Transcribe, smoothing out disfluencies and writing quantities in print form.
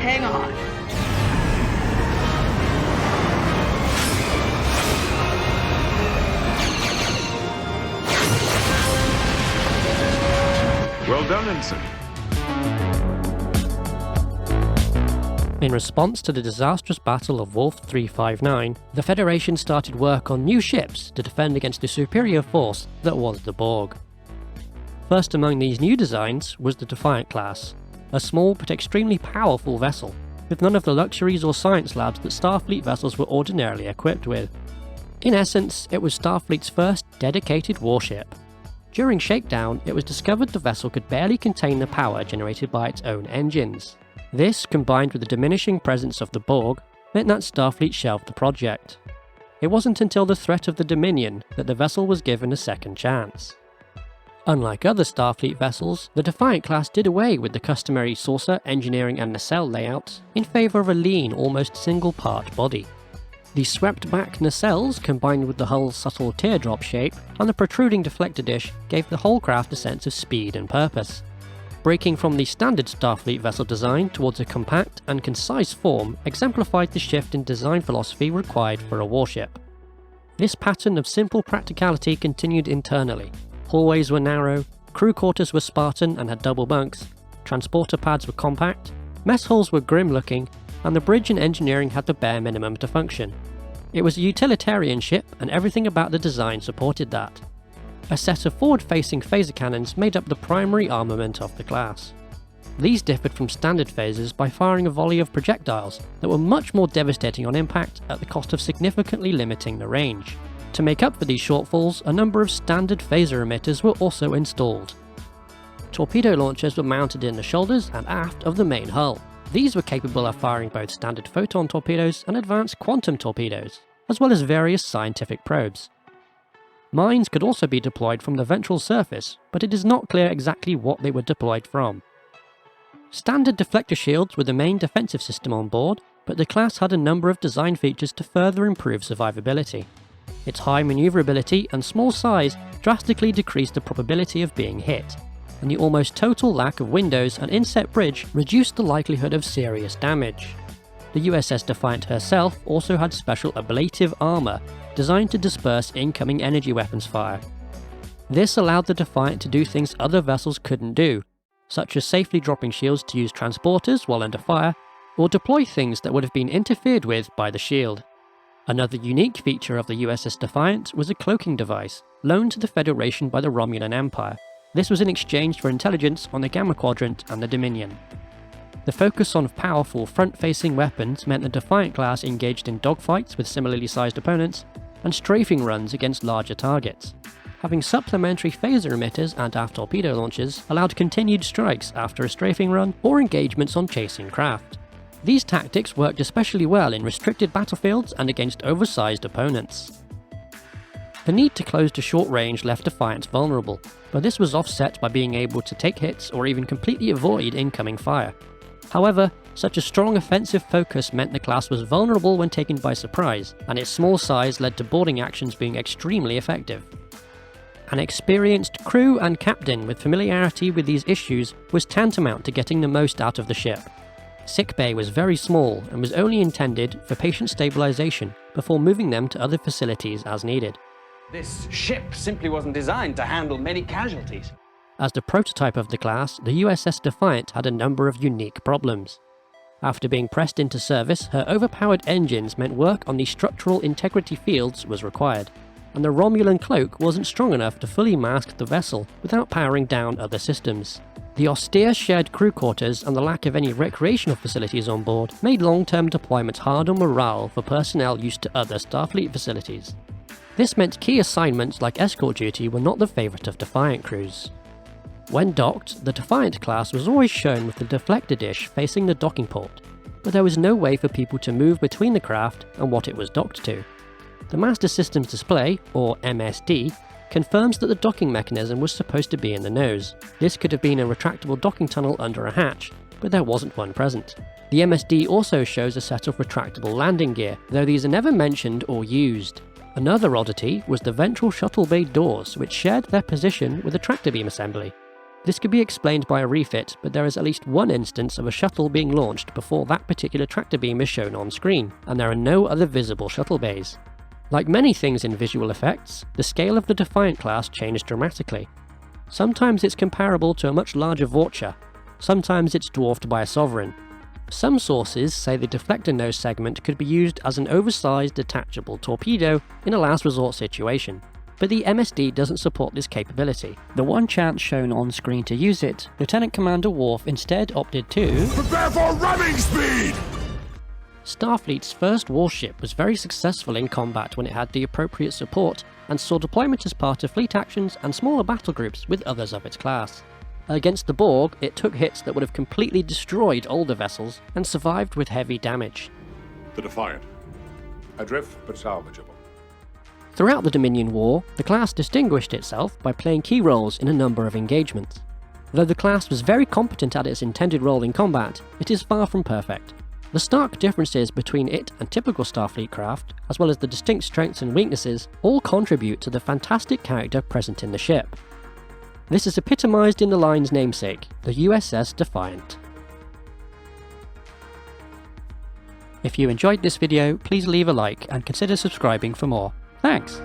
Hang on. Well done, Ensign. In response to the disastrous Battle of Wolf 359, the Federation started work on new ships to defend against the superior force that was the Borg. First among these new designs was the Defiant class, a small but extremely powerful vessel, with none of the luxuries or science labs that Starfleet vessels were ordinarily equipped with. In essence, it was Starfleet's first dedicated warship. During shakedown, it was discovered the vessel could barely contain the power generated by its own engines. This, combined with the diminishing presence of the Borg, meant that Starfleet shelved the project. It wasn't until the threat of the Dominion that the vessel was given a second chance. Unlike other Starfleet vessels, the Defiant class did away with the customary saucer, engineering and nacelle layout in favour of a lean, almost single-part body. The swept-back nacelles, combined with the hull's subtle teardrop shape and the protruding deflector dish, gave the whole craft a sense of speed and purpose. Breaking from the standard Starfleet vessel design towards a compact and concise form exemplified the shift in design philosophy required for a warship. This pattern of simple practicality continued internally. Hallways were narrow, crew quarters were Spartan and had double bunks, transporter pads were compact, mess halls were grim-looking, and the bridge and engineering had the bare minimum to function. It was a utilitarian ship, and everything about the design supported that. A set of forward-facing phaser cannons made up the primary armament of the class. These differed from standard phasers by firing a volley of projectiles that were much more devastating on impact at the cost of significantly limiting the range. To make up for these shortfalls, a number of standard phaser emitters were also installed. Torpedo launchers were mounted in the shoulders and aft of the main hull. These were capable of firing both standard photon torpedoes and advanced quantum torpedoes, as well as various scientific probes. Mines could also be deployed from the ventral surface, but it is not clear exactly what they were deployed from. Standard deflector shields were the main defensive system on board, but the class had a number of design features to further improve survivability. Its high maneuverability and small size drastically decreased the probability of being hit, and the almost total lack of windows and inset bridge reduced the likelihood of serious damage. The USS Defiant herself also had special ablative armour designed to disperse incoming energy weapons fire. This allowed the Defiant to do things other vessels couldn't do, such as safely dropping shields to use transporters while under fire, or deploy things that would have been interfered with by the shield. Another unique feature of the USS Defiant was a cloaking device, loaned to the Federation by the Romulan Empire. This was in exchange for intelligence on the Gamma Quadrant and the Dominion. The focus on powerful front-facing weapons meant the Defiant class engaged in dogfights with similarly sized opponents, and strafing runs against larger targets. Having supplementary phaser emitters and aft torpedo launchers allowed continued strikes after a strafing run or engagements on chasing craft. These tactics worked especially well in restricted battlefields and against oversized opponents. The need to close to short range left Defiant vulnerable, but this was offset by being able to take hits or even completely avoid incoming fire. However, such a strong offensive focus meant the class was vulnerable when taken by surprise, and its small size led to boarding actions being extremely effective. An experienced crew and captain with familiarity with these issues was tantamount to getting the most out of the ship. Sickbay was very small and was only intended for patient stabilization before moving them to other facilities as needed. This ship simply wasn't designed to handle many casualties. As the prototype of the class, the USS Defiant had a number of unique problems. After being pressed into service, her overpowered engines meant work on the structural integrity fields was required, and the Romulan cloak wasn't strong enough to fully mask the vessel without powering down other systems. The austere shared crew quarters and the lack of any recreational facilities on board made long-term deployment hard on morale for personnel used to other Starfleet facilities. This meant key assignments like escort duty were not the favourite of Defiant crews. When docked, the Defiant class was always shown with the deflector dish facing the docking port, but there was no way for people to move between the craft and what it was docked to. The Master Systems Display, or MSD, confirms that the docking mechanism was supposed to be in the nose. This could have been a retractable docking tunnel under a hatch, but there wasn't one present. The MSD also shows a set of retractable landing gear, though these are never mentioned or used. Another oddity was the ventral shuttle bay doors, which shared their position with the tractor beam assembly. This could be explained by a refit, but there is at least one instance of a shuttle being launched before that particular tractor beam is shown on screen, and there are no other visible shuttle bays. Like many things in visual effects, the scale of the Defiant class changed dramatically. Sometimes it's comparable to a much larger Vorcha, sometimes it's dwarfed by a Sovereign. Some sources say the deflector nose segment could be used as an oversized detachable torpedo in a last resort situation, but the MSD doesn't support this capability. The one chance shown on screen to use it, Lieutenant Commander Worf instead opted to prepare for ramming speed! Starfleet's first warship was very successful in combat when it had the appropriate support, and saw deployment as part of fleet actions and smaller battle groups with others of its class. Against the Borg, it took hits that would have completely destroyed older vessels, and survived with heavy damage. The Defiant. Adrift but salvageable. Throughout the Dominion War, the class distinguished itself by playing key roles in a number of engagements. Though the class was very competent at its intended role in combat, it is far from perfect. The stark differences between it and typical Starfleet craft, as well as the distinct strengths and weaknesses, all contribute to the fantastic character present in the ship. This is epitomised in the line's namesake, the USS Defiant. If you enjoyed this video, please leave a like and consider subscribing for more. Thanks!